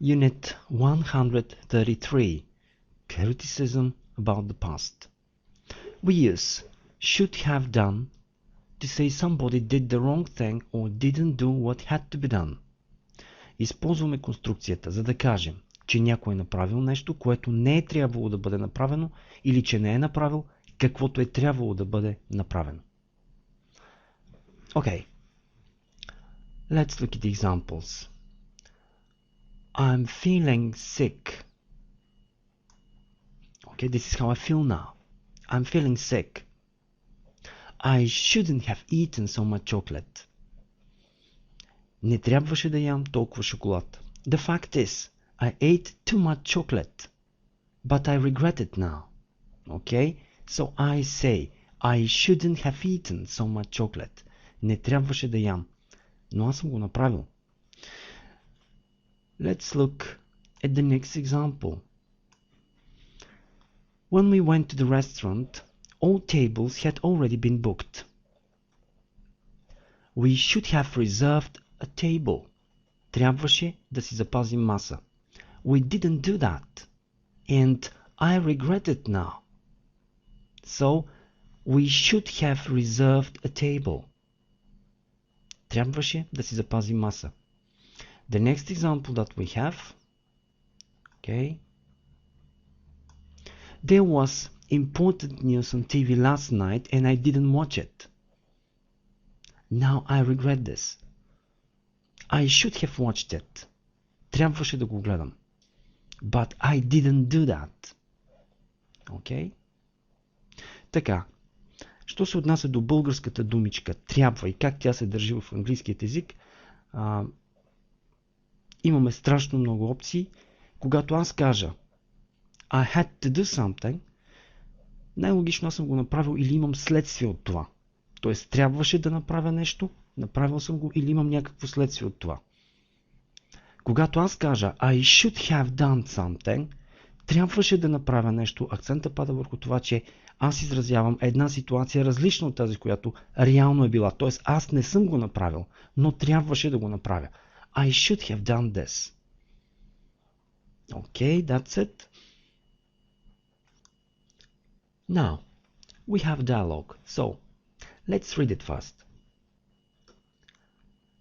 Unit 133, Criticism about the past. We use should have done to say somebody did the wrong thing or didn't do what had to be done. Използваме конструкцията, за да кажем, че някой е направил нещо, което не е трябвало да бъде направено, или че не е направил каквото е трябвало да бъде направено. Okay, let's look at the examples. I'm feeling sick. Okay, this is how I feel now. I'm feeling sick. I shouldn't have eaten so much chocolate. Не трябваше да ям толкова шоколад. The fact is, I ate too much chocolate, but I regret it now. Okay, so I say, I shouldn't have eaten so much chocolate. Не трябваше да ям, но аз съм го направил. Let's look at the next example. When we went to the restaurant, all tables had already been booked. We should have reserved a table. Трябваше да си запазим маса. We didn't do that, and I regret it now. So, we should have reserved a table. Трябваше да си запазим маса. The next example that we have, okay, there was important news on TV last night and I didn't watch it. Now I regret this. I should have watched it. Трябваше да го гледам. But I didn't do that. Okay? Така, що се отнася до българската думичка трябва и как тя се държи в английският език, имаме страшно много опции. Когато аз кажа I had to do something, най-логично аз съм го направил или имам следствие от това. Тоест трябваше да направя нещо, направил съм го или имам някакво следствие от това. Когато аз кажа I should have done something, трябваше да направя нещо, акцента пада върху това, че аз изразявам една ситуация различна от тази, която реално е била. Тоест аз не съм го направил, но трябваше да го направя. I should have done this. Okay, that's it. Now, we have dialogue. So, let's read it fast.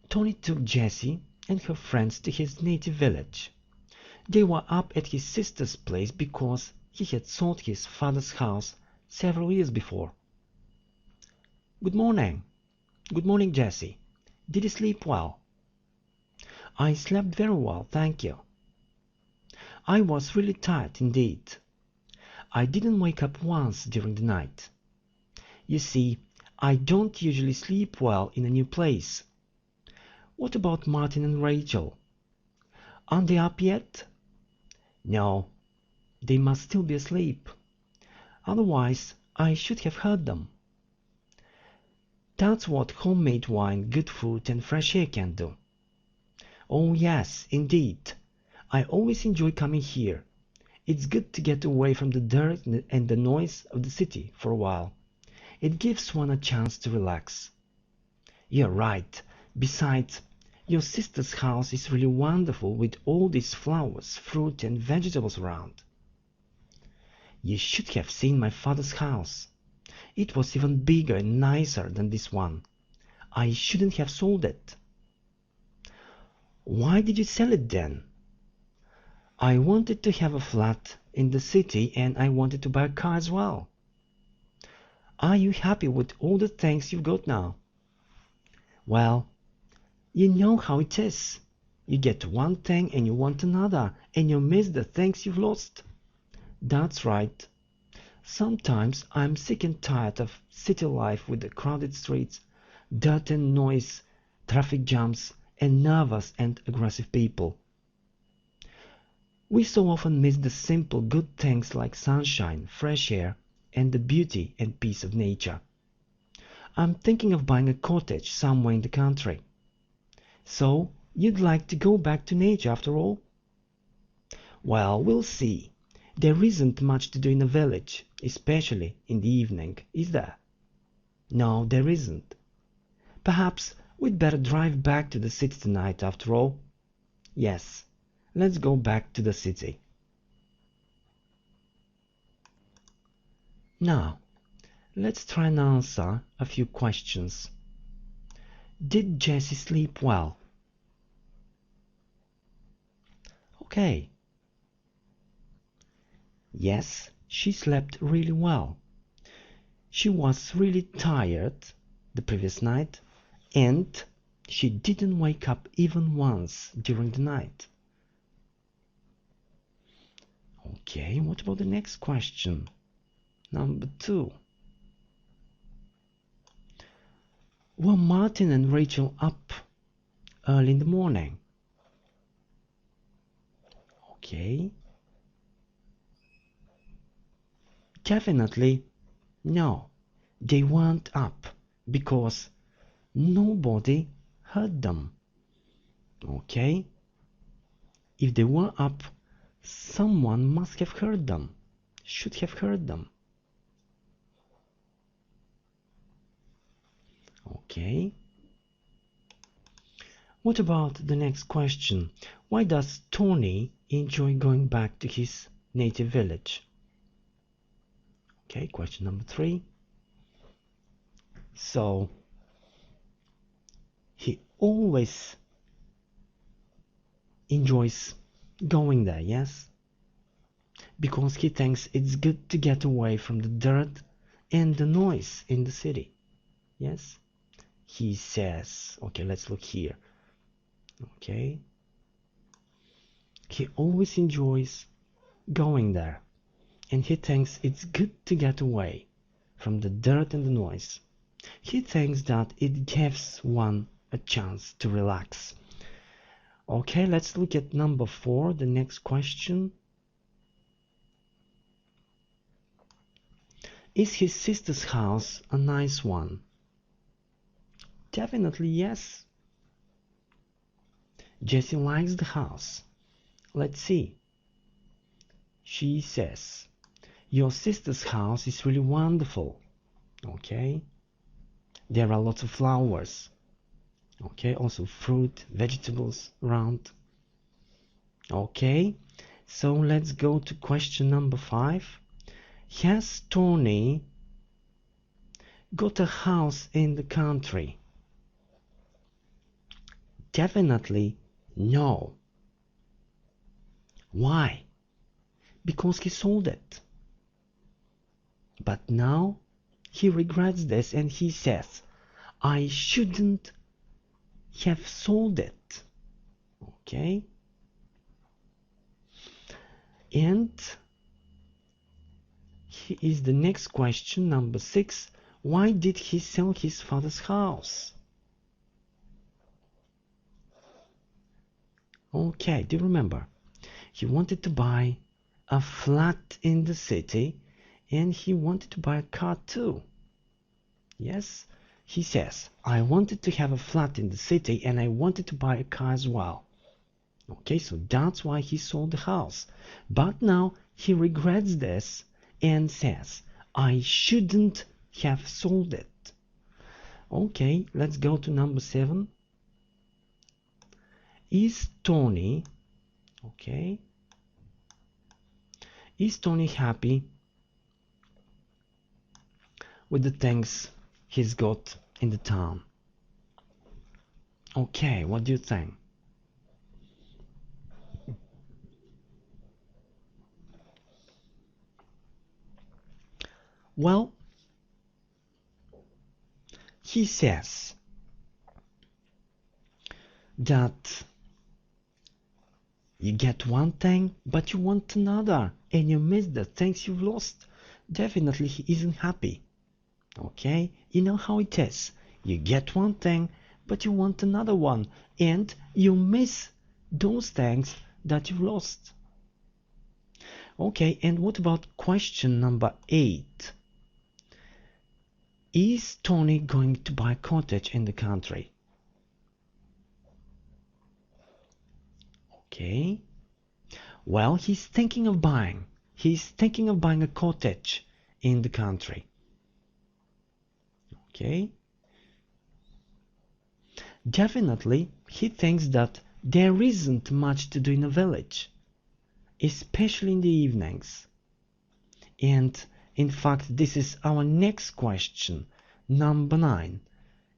Tony took Jessie and her friends to his native village. They were up at his sister's place because he had sold his father's house several years before. Good morning. Good morning, Jessie. Did you sleep well? I slept very well, thank you. I was really tired indeed. I didn't wake up once during the night. You see, I don't usually sleep well in a new place. What about Martin and Rachel? Aren't they up yet? No, they must still be asleep. Otherwise, I should have heard them. That's what homemade wine, good food and fresh air can do. Oh yes, indeed. I always enjoy coming here. It's good to get away from the dirt and the noise of the city for a while. It gives one a chance to relax. You're right. Besides, your sister's house is really wonderful with all these flowers, fruit and vegetables around. You should have seen my father's house. It was even bigger and nicer than this one. I shouldn't have sold it. Why did you sell it then? I wanted to have a flat in the city and I wanted to buy a car as well. Are you happy with all the things you've got now? Well, you know how it is. You get one thing and you want another and you miss the things you've lost. That's right. Sometimes I'm sick and tired of city life with the crowded streets, dirt and noise, traffic jams, and nervous and aggressive people. We so often miss the simple good things like sunshine, fresh air, and the beauty and peace of nature. I'm thinking of buying a cottage somewhere in the country. So, you'd like to go back to nature after all? Well, we'll see. There isn't much to do in a village, especially in the evening, is there? No, there isn't. Perhaps we'd better drive back to the city tonight after all. Yes, let's go back to the city. Now, let's try and answer a few questions. Did Jessie sleep well? Okay. Yes, she slept really well. She was really tired the previous night, and she didn't wake up even once during the night. Okay, what about the next question? Number 2. Were Martin and Rachel up early in the morning? Okay. Definitely no, they weren't up because nobody heard them. Okay. If they were up, someone must have heard them, should have heard them. Okay. What about the next question? Why does Tony enjoy going back to his native village? Okay, question number 3. So, he always enjoys going there, yes? Because he thinks it's good to get away from the dirt and the noise in the city. Yes? He says, okay, let's look here. Okay. He always enjoys going there, and he thinks it's good to get away from the dirt and the noise. He thinks that it gives one a chance to relax. Okay, let's look at number 4, the next question. Is his sister's house a nice one? Definitely yes. Jessie likes the house. Let's see. She says, your sister's house is really wonderful. Okay. There are lots of flowers. Okay, also fruit, vegetables around. Okay, so let's go to question number 5. Has Tony got a house in the country? Definitely no. Why? Because he sold it. But now he regrets this and he says, I shouldn't have sold it. Okay? And here is the next question, number 6. Why did he sell his father's house? Okay, do you remember? He wanted to buy a flat in the city and he wanted to buy a car too. Yes? He says, I wanted to have a flat in the city and I wanted to buy a car as well. Okay, so that's why he sold the house. But now he regrets this and says, I shouldn't have sold it. Okay, let's go to number 7. Is Tony happy with the things he's got in the town? Okay, what do you think? Well, he says that you get one thing, but you want another, and you miss the things you've lost. Definitely he isn't happy. Okay, you know how it is. You get one thing, but you want another one, and you miss those things that you've lost. Okay, and what about question number 8? Is Tony going to buy a cottage in the country? Okay. Well, he's thinking of buying a cottage in the country. Okay. Definitely, he thinks that There isn't much to do in a village, especially in the evenings. And in fact, this is our next question, number 9.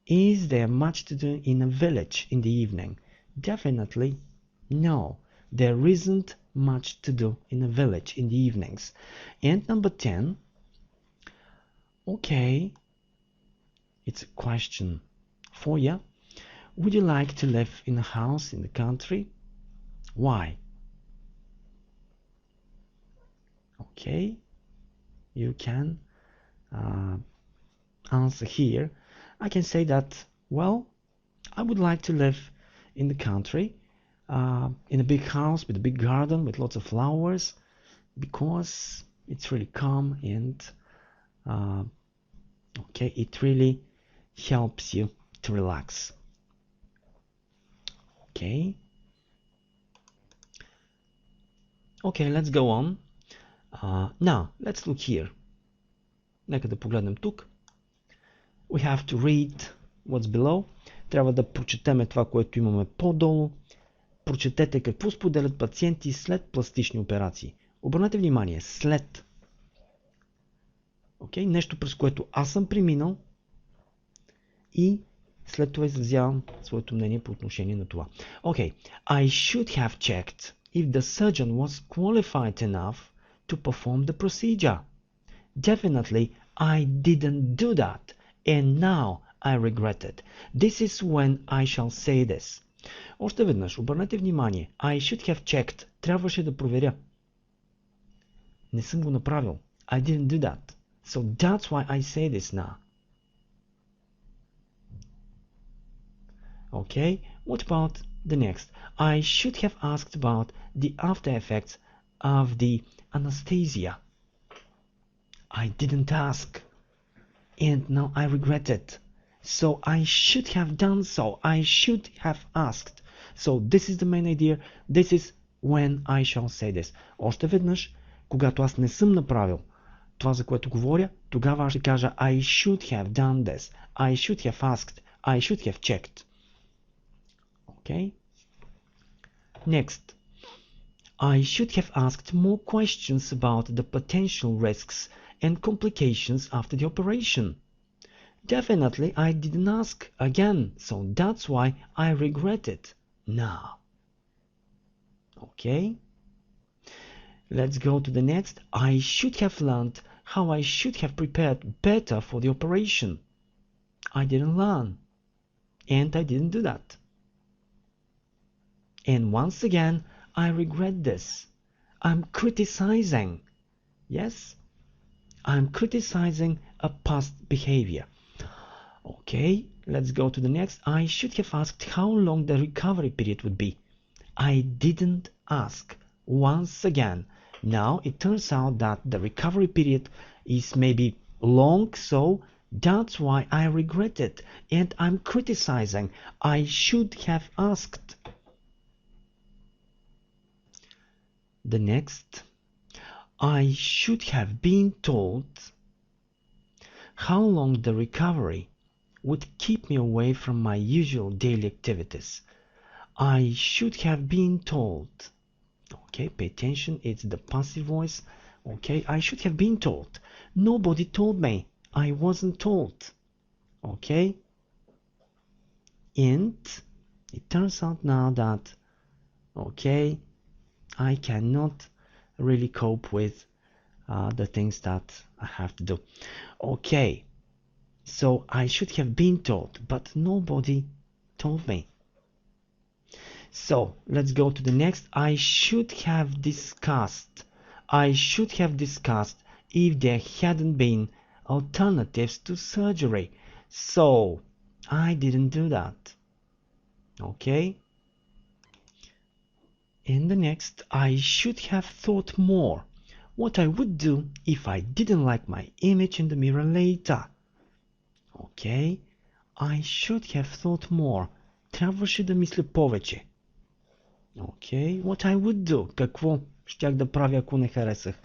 Is there much to do in a village in the evening? Definitely no. There isn't much to do in a village in the evenings. And number 10. Okay, it's a question for you. Would you like to live in a house in the country? Why? Okay, you can answer here. I can say that, well, I would like to live in the country, in a big house with a big garden with lots of flowers, because it's really calm and okay, it really helps you to relax. Okay, let's go on. Now, let's look here. Нека да погледнем тук. We have to read what's below. Трябва да прочетеме това, което имаме по-долу. Прочетете какво споделят пациенти след пластични операции. Обърнете внимание, след. Okay? Нещо, през което аз съм преминал и след това изразявам своето мнение по отношение на това. Okay, I should have checked if the surgeon was qualified enough to perform the procedure. Definitely, I didn't do that, and now I regret it. This is when I shall say this. Още веднъж, обърнете внимание. I should have checked. Трябваше да проверя. Не съм го направил. I didn't do that. So that's why I say this now. Okay, what about the next? I should have asked about the after effects of the anesthesia. I didn't ask, and now I regret it. So I should have done so. I should have asked. So this is the main idea. This is when I shall say this. Още веднъж, когато аз не съм направил това, за което говоря, тогава аз ще кажа I should have done this. I should have asked. I should have checked. Okay? Next. I should have asked more questions about the potential risks and complications after the operation. Definitely I didn't ask again, so that's why I regret it now. Okay? Let's go to the next. I should have learned how I should have prepared better for the operation. I didn't learn, and I didn't do that. And once again, I regret this. I'm criticizing. Yes? I'm criticizing a past behavior. Okay, let's go to the next. I should have asked how long the recovery period would be. I didn't ask. Once again. Now it turns out that the recovery period is maybe long, so that's why I regret it. And I'm criticizing. I should have asked. The next. I should have been told how long the recovery would keep me away from my usual daily activities. I should have been told. Okay, pay attention, it's the passive voice. Okay, I should have been told. Nobody told me. I wasn't told. Okay? And it turns out now that, okay, I cannot really cope with the things that I have to do. Okay, so I should have been told, but nobody told me. So let's go to the next. I should have discussed. I should have discussed if there hadn't been alternatives to surgery. So I didn't do that. Okay. In the next, I should have thought more what I would do if I didn't like my image in the mirror later. Okay. I should have thought more. Трябваше да мисля повече. Okay. What I would do. Какво щях да правя, ако не харесах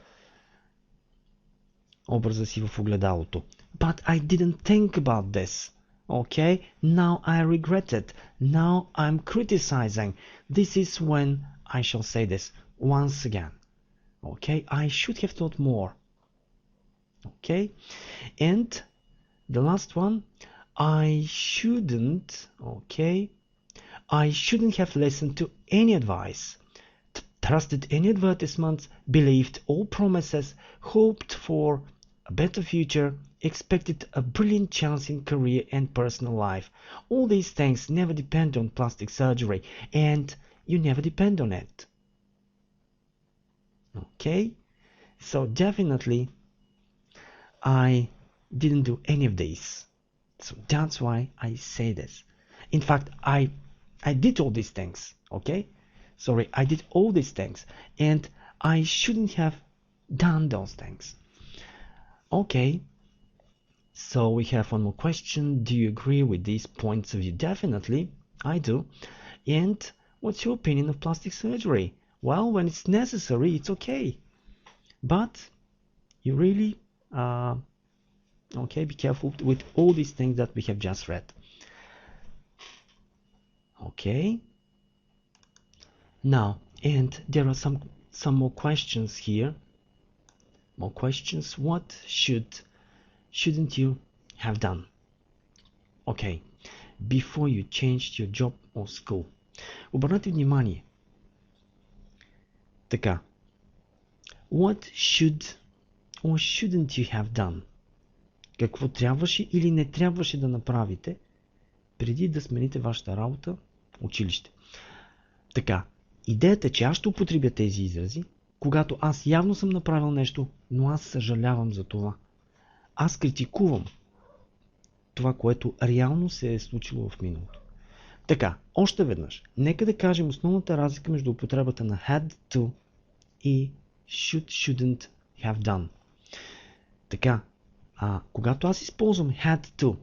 образа си в огледалото. But I didn't think about this. Okay, now I regret it. Now I'm criticizing. This is when I shall say this once again. Okay, I should have thought more. Okay, and the last one, I shouldn't have listened to any advice, trusted any advertisements, believed all promises, hoped for a better future, expected a brilliant chance in career and personal life. All these things never depend on plastic surgery, and you never depend on it. Okay, so definitely I didn't do any of these. So that's why I say this. In fact, I did all these things. Okay, sorry, I did all these things, and I shouldn't have done those things. Okay, so we have one more question. Do you agree with these points of view? Definitely, I do. And what's your opinion of plastic surgery? Well, when it's necessary, it's okay. But you really, be careful with all these things that we have just read. Okay. Now, and there are some more questions here. More questions. What shouldn't you have done? Okay, before you changed your job or school. Обърнете внимание. Така. What should or shouldn't you have done? Какво трябваше или не трябваше да направите преди да смените вашата работа, училище? Така. Идеята е, че аз ще употребя тези изрази, когато аз явно съм направил нещо, но аз съжалявам за това. Аз критикувам това, което реално се е случило в миналото. Така, още веднъж, нека да кажем основната разлика между употребата на had to и should, shouldn't have done. Така, когато аз използвам had to,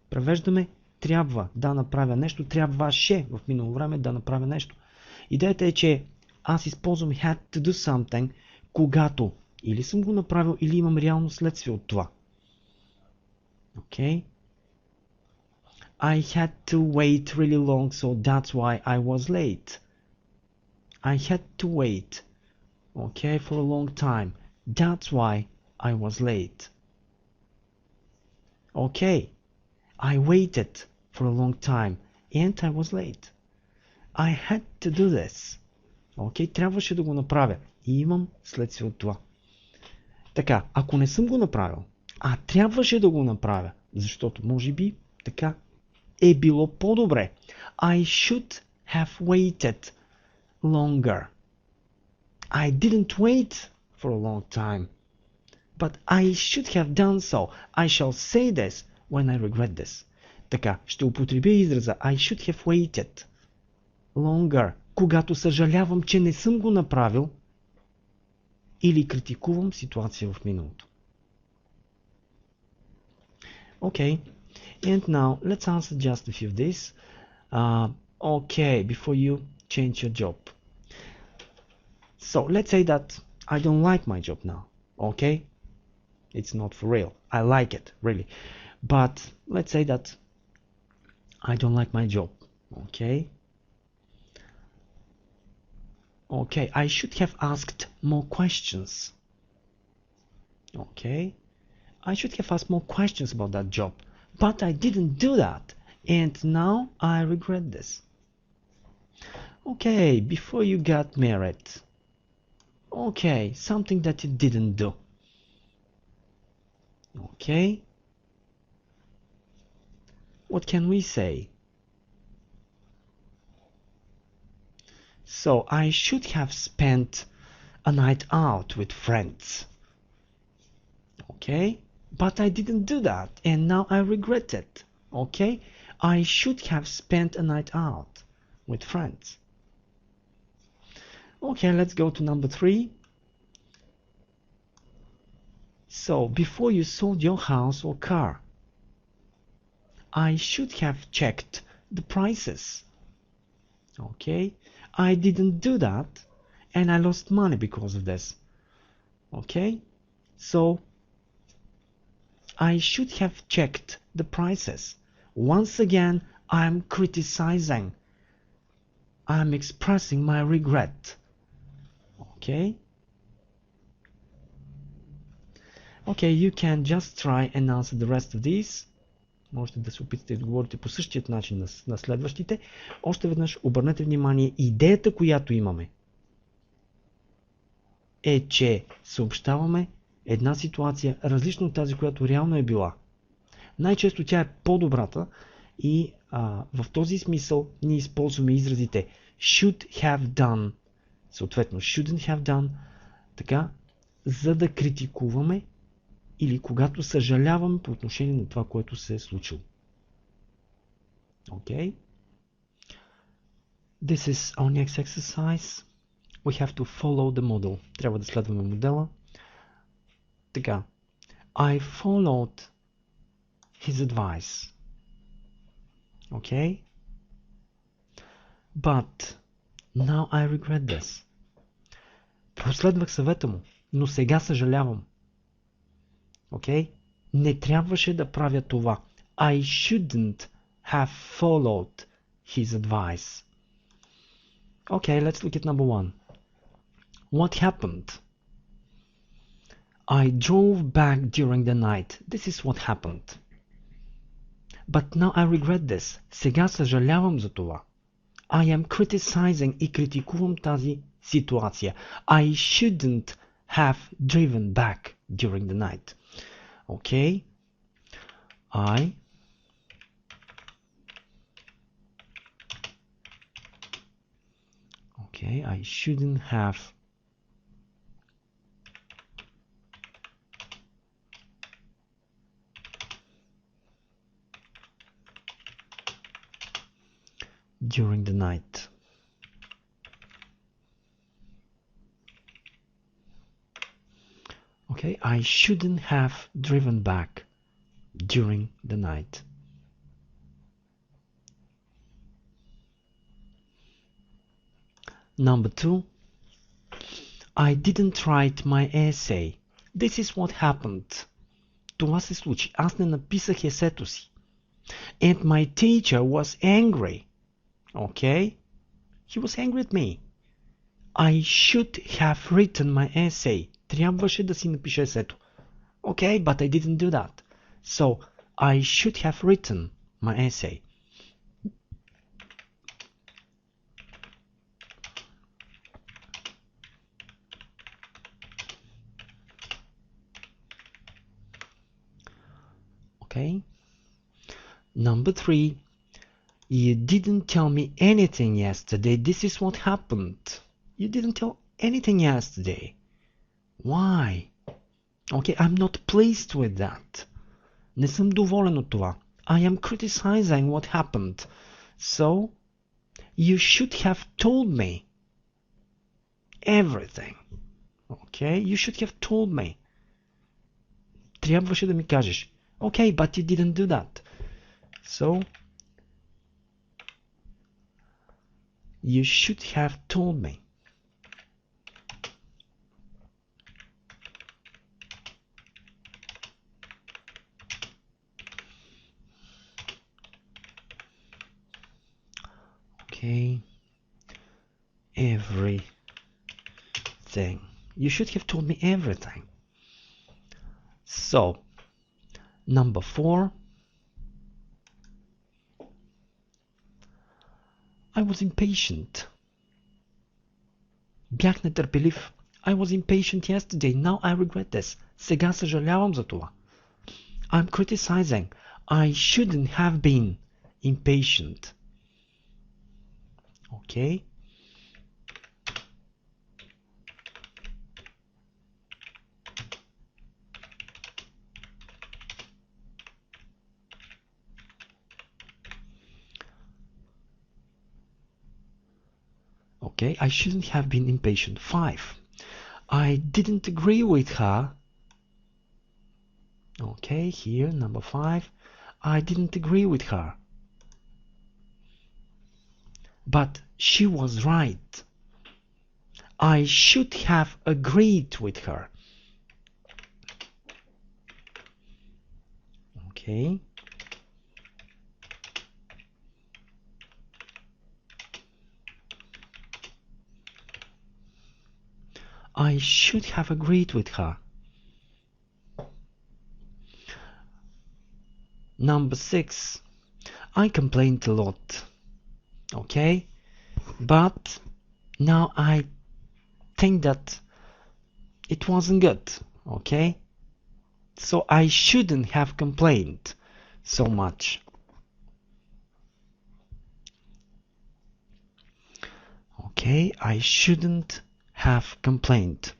превеждаме трябва да направя нещо, трябваше в минало време да направя нещо. Идеята е, че аз използвам had to do something, когато или съм го направил, или имам реално следствие от това. Okay? I had to wait really long, so that's why I was late. I had to wait, for a long time. That's why I was late. Okay, I waited for a long time and I was late. I had to do this. Трябваше да го направя и имам следствие от това. Така, ако не съм го направил, трябваше да го направя, защото може би така е било по-добре. I should have waited longer. I didn't wait for a long time, but I should have done so. I shall say this when I regret this. Така, ще употребя израза I should have waited longer, когато съжалявам, че не съм го направил или критикувам ситуация в миналото. Okay, and now let's answer just a few of these. Before you change your job. So let's say that I don't like my job now. Okay, it's not for real. I like it really, but let's say that I don't like my job. Okay, I should have asked more questions. I should have asked more questions about that job, but I didn't do that, and now I regret this. Okay, before you got married. Okay, something that you didn't do. Okay, what can we say? So I should have spent a night out with friends. Okay, but I didn't do that, and now I regret it. Okay, I should have spent a night out with friends. Okay, let's go to number 3. So before you sold your house or car, I should have checked the prices. Okay, I didn't do that, and I lost money because of this. Okay, so I should have checked the prices. Once again, I'm criticizing. I'm expressing my regret. Okay? Okay, you can just try and answer the rest of these. Можете да се опитате да отговорите по същият начин на следващите. Още веднъж обърнете внимание, идеята, която имаме, е, че съобщаваме една ситуация различна от тази, която реално е била. Най-често тя е по-добрата и в този смисъл ние използваме изразите should have done, съответно shouldn't have done, така, за да критикуваме или когато съжаляваме по отношение на това, което се е случило. Okay? This is our next exercise. We have to follow the model. Трябва да следваме модела. Така. I followed his advice. Okay? But now I regret this. Последвах съвета му, но сега съжалявам. Okay? Не трябваше да правя това. I shouldn't have followed his advice. Okay, let's look at number one. What happened? I drove back during the night. This is what happened. But now I regret this. Сега съжалявам за това. I am criticizing и критикувам тази ситуация. I shouldn't have driven back during the night. Okay? I shouldn't have during the night. Okay, I shouldn't have driven back during the night. Number two, I didn't write my essay. This is what happened. Това се случи. Аз не написах есето си. And my teacher was angry. Okay? He was angry at me. I should have written my essay. Трябваше да си напиша есето. Okay, but I didn't do that. So, I should have written my essay. Okay? Number three, you didn't tell me anything yesterday. This is what happened. You didn't tell anything yesterday. Why? Okay, I'm not pleased with that. Не съм доволен от това. I am criticizing what happened. So, you should have told me everything. Okay, you should have told me. Трябваше да ми кажеш. Okay, but you didn't do that. So, you should have told me. Okay, everything. You should have told me everything. So, number four, I was impatient. Бях нетърпелив. I was impatient yesterday. Now I regret this. Сега съжалявам за това. I'm criticizing. I shouldn't have been impatient. Okay? Okay, I shouldn't have been impatient. 5. I didn't agree with her. Okay, here, number 5. I didn't agree with her. But she was right. I should have agreed with her. Okay. I should have agreed with her. Number 6. I complained a lot. Okay? But now I think that it wasn't good. Okay? So I shouldn't have complained so much. Okay? I shouldn't have complained.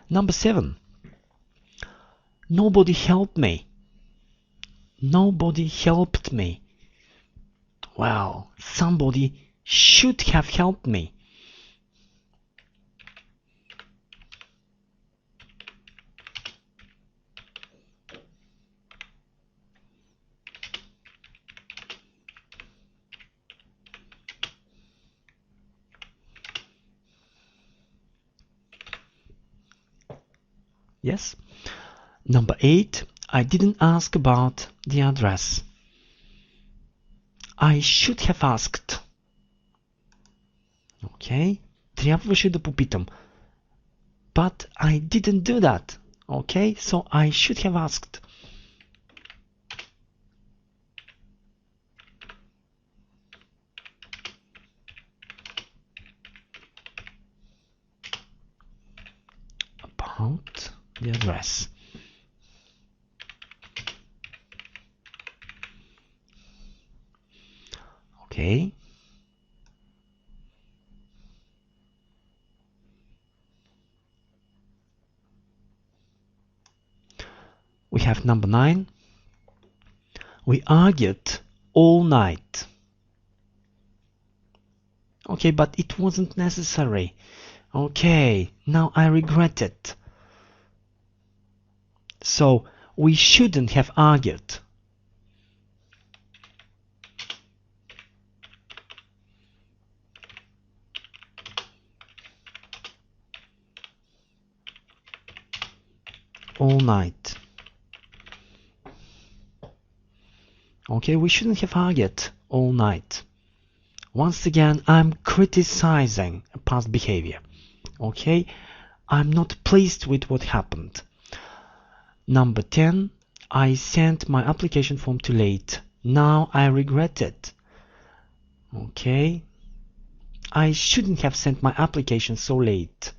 Number 7. Nobody helped me. Nobody helped me. Well, somebody should have helped me. Yes. Number 8. I didn't ask about the address. I should have asked. Okay. Трябваше да попитам. But I didn't do that. Okay. So I should have asked. About the address. Okay. We have number 9. We argued all night. Okay, but it wasn't necessary. Okay, now I regret it. So, we shouldn't have argued. All night. Okay, we shouldn't have argued all night. Once again, I'm criticizing past behavior. Okay, I'm not pleased with what happened. Number 10. I sent my application form too late. Now I regret it. Okay, I shouldn't have sent my application so late.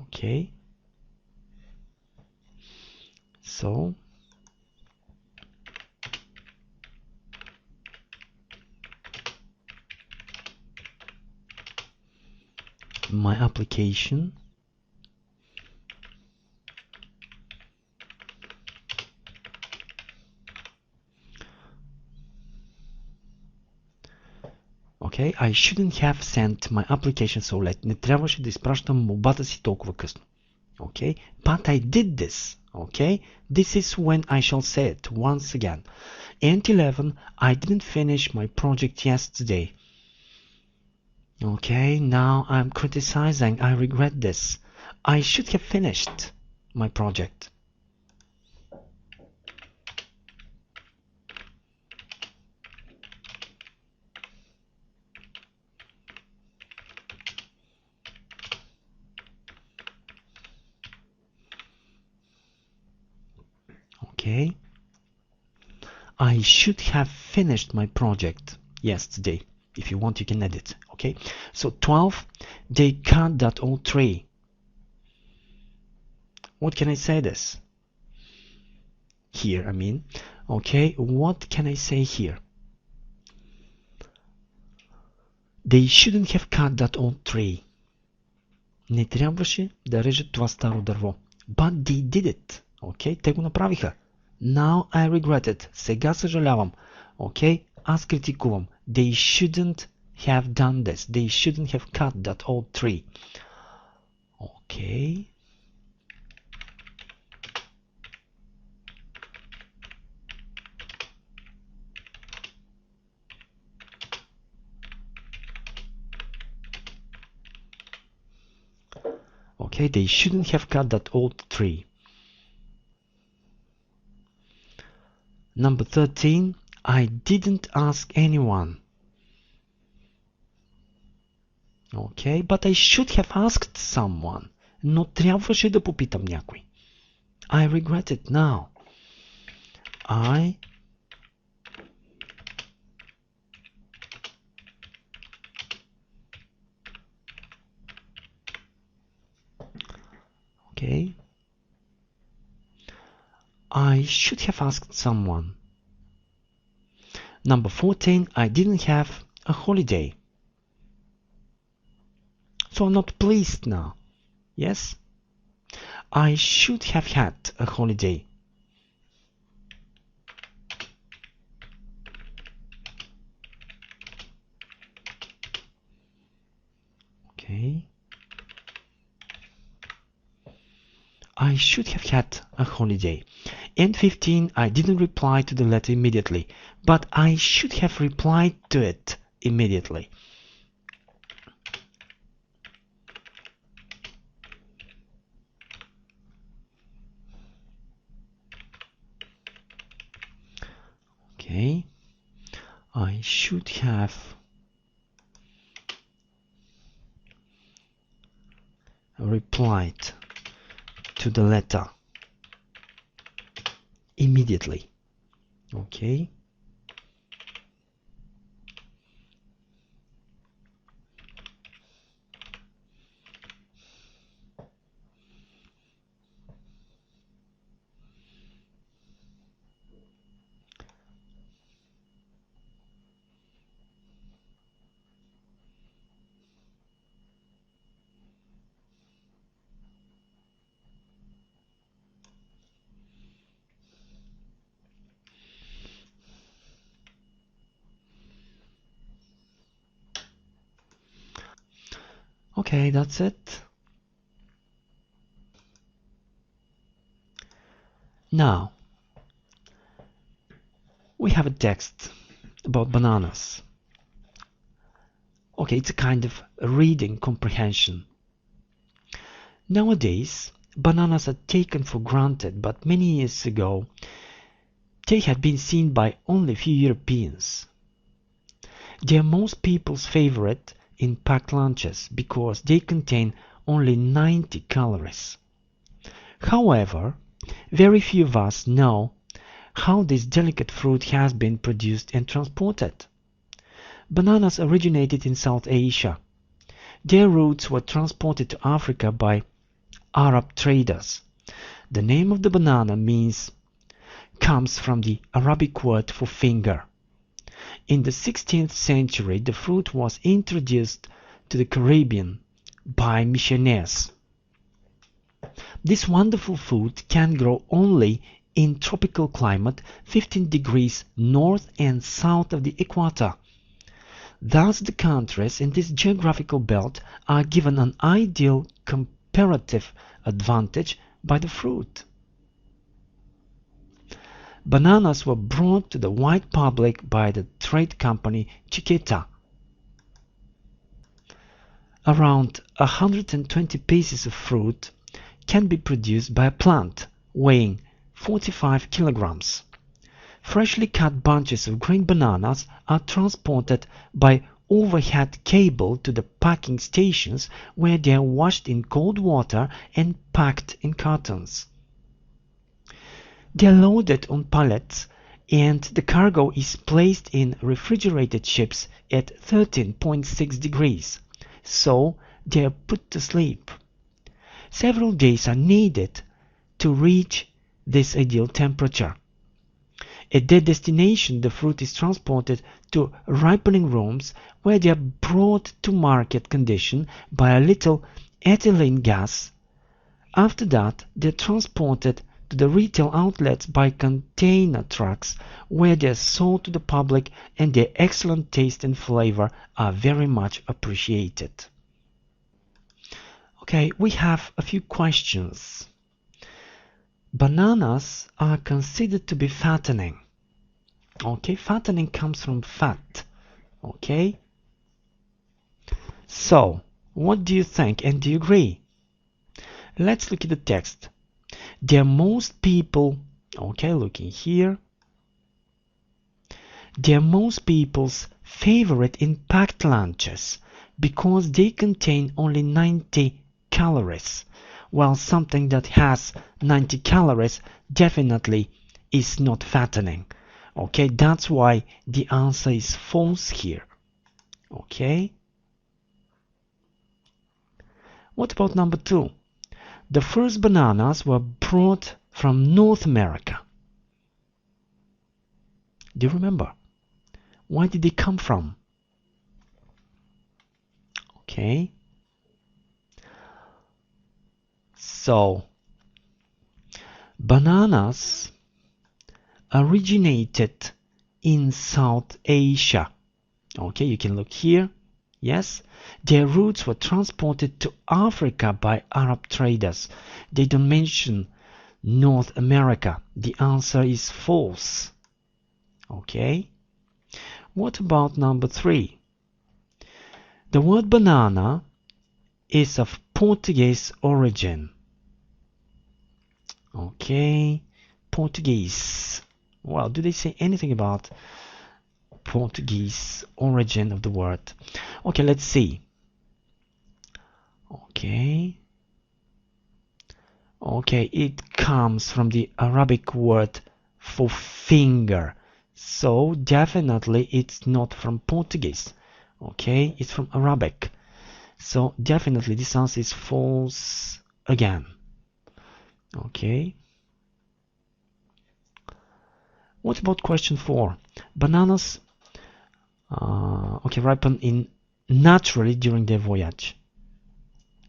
Okay, so my application Okay, I shouldn't have sent my application so late. Не трябваше да изпращам молбата си толкова късно. Okay, but I did this. Okay, this is when I shall say it once again. And 11, I didn't finish my project yesterday. Okay, now I'm criticizing. I regret this. I should have finished my project. Okay, I should have finished my project yesterday. If you want, you can edit. Okay, so 12, they cut that old tree. What can I say this? Here, I mean. Okay, what can I say here? They shouldn't have cut that old tree. Не трябваше да режат това старо дърво. But they did it. Okay, те го направиха. Now I regret it. Сега съжалявам. Okay, аз критикувам. They shouldn't have done this. They shouldn't have cut that old tree. Okay. Okay, they shouldn't have cut that old tree. Number 13, I didn't ask anyone. Okay, but I should have asked someone. Но трябваше да попитам някой. I regret it now. Okay. I should have asked someone. Number 14, I didn't have a holiday. So I'm not pleased now. Yes? I should have had a holiday. Okay. I should have had a holiday. And 15, I didn't reply to the letter immediately, but I should have replied to it immediately. Okay. I should have replied to the letter immediately. Okay. Okay, that's it. Now, we have a text about bananas. Okay, it's a kind of reading comprehension. Nowadays, bananas are taken for granted, but many years ago, they had been seen by only few Europeans. They are most people's favorite in packed lunches because they contain only 90 calories. However, very few of us know how this delicate fruit has been produced and transported. Bananas originated in South Asia. Their roots were transported to Africa by Arab traders. The name of the banana comes from the Arabic word for finger. In the 16th century, the fruit was introduced to the Caribbean by missionaries. This wonderful fruit can grow only in tropical climate 15 degrees north and south of the equator. Thus, the countries in this geographical belt are given an ideal comparative advantage by the fruit. Bananas were brought to the wide public by the trade company Chiquita. Around 120 pieces of fruit can be produced by a plant weighing 45 kilograms. Freshly cut bunches of green bananas are transported by overhead cable to the packing stations where they are washed in cold water and packed in cartons. They are loaded on pallets and the cargo is placed in refrigerated ships at 13.6 degrees, so they are put to sleep. Several days are needed to reach this ideal temperature. At their destination, the fruit is transported to ripening rooms where they are brought to market condition by a little ethylene gas. After that, they are transported to the retail outlets by container trucks where they are sold to the public and their excellent taste and flavor are very much appreciated. Okay, we have a few questions. Bananas are considered to be fattening. Okay, fattening comes from fat. Okay? So, what do you think and do you agree? Let's look at the text. There are most people, okay, looking here. They are most people's favorite in packed lunches because they contain only 90 calories, while something that has 90 calories definitely is not fattening. Okay, that's why the answer is false here. Okay. What about number 2? The first bananas were brought from North America. Do you remember? Where did they come from? Okay. So, bananas originated in South Asia. Okay, you can look here. Yes, their roots were transported to Africa by Arab traders. They don't mention North America. The answer is false. Okay. What about number 3? The word banana is of Portuguese origin. Okay, Portuguese. Well, do they say anything about Portuguese origin of the word? Okay, let's see. Okay, it comes from the Arabic word for finger. So definitely it's not from Portuguese. Okay, it's from Arabic. So definitely this answer is false again. Okay. What about question 4? Bananas ripen in naturally during their voyage.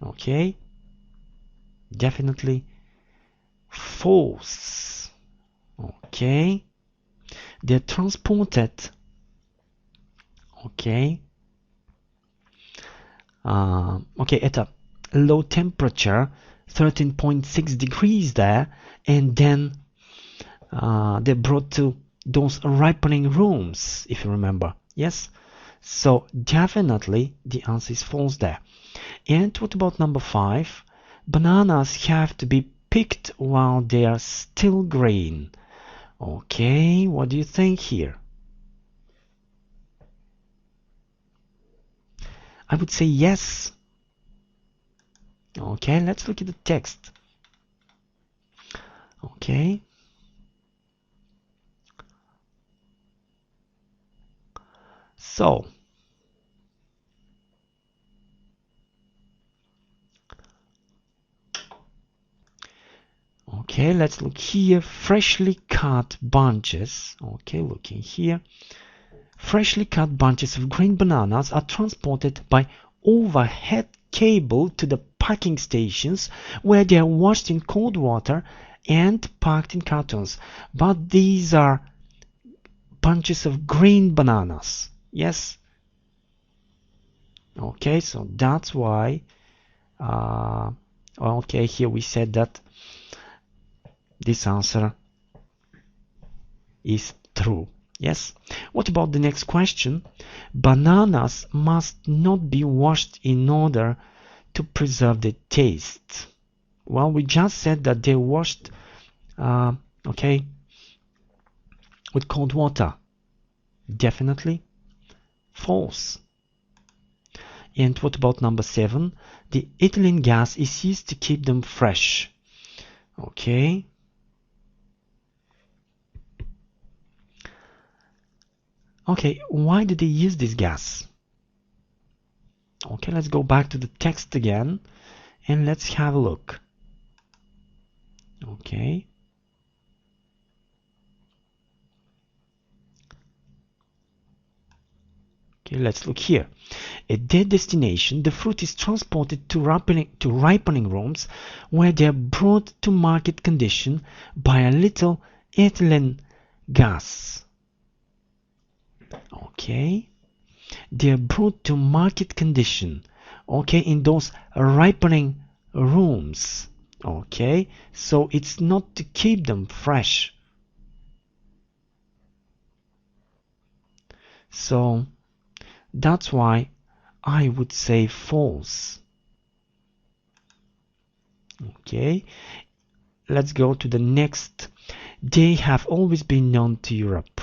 Okay. Definitely false. Okay. They're transported. Okay. At a low temperature, 13.6 degrees there, and then they're brought to those ripening rooms, if you remember. Yes. So definitely the answer is false there. And what about number 5? Bananas have to be picked while they are still green. Okay, what do you think here? I would say yes. Okay, let's look at the text. Okay. So, okay, let's look here. Freshly cut bunches. Okay, looking here. Freshly cut bunches of green bananas are transported by overhead cable to the packing stations where they are washed in cold water and packed in cartons. But these are bunches of green bananas. Yes. Okay, so that's why okay, here we said that this answer is true. Yes. What about the next question? Bananas must not be washed in order to preserve the taste. Well, we just said that they're washed okay, with cold water. Definitely false. And what about number 7? The ethylene gas is used to keep them fresh. Okay. Okay, why do they use this gas? Okay, let's go back to the text again and let's have a look. Okay. Okay, let's look here. At their destination, the fruit is transported to ripening rooms where they are brought to market condition by a little ethylene gas. Okay. They are brought to market condition. Okay, in those ripening rooms. Okay, so it's not to keep them fresh. So that's why I would say false. Okay, let's go to the next. They have always been known to Europe.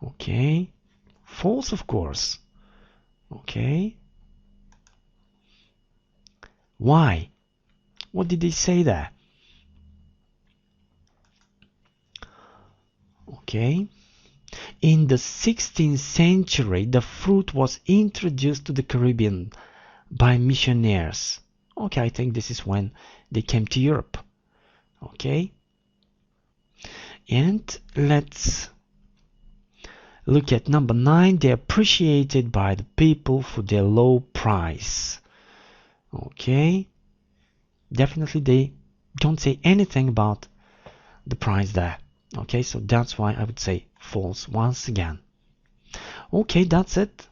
Okay, false, of course. Okay, why? What did they say there? Okay, in the 16th century, the fruit was introduced to the Caribbean by missionaries. Okay, I think this is when they came to Europe. Okay, and let's look at number 9. They're appreciated by the people for their low price. Okay, definitely they don't say anything about the price there. Okay, so that's why I would say false once again. Okay, that's it.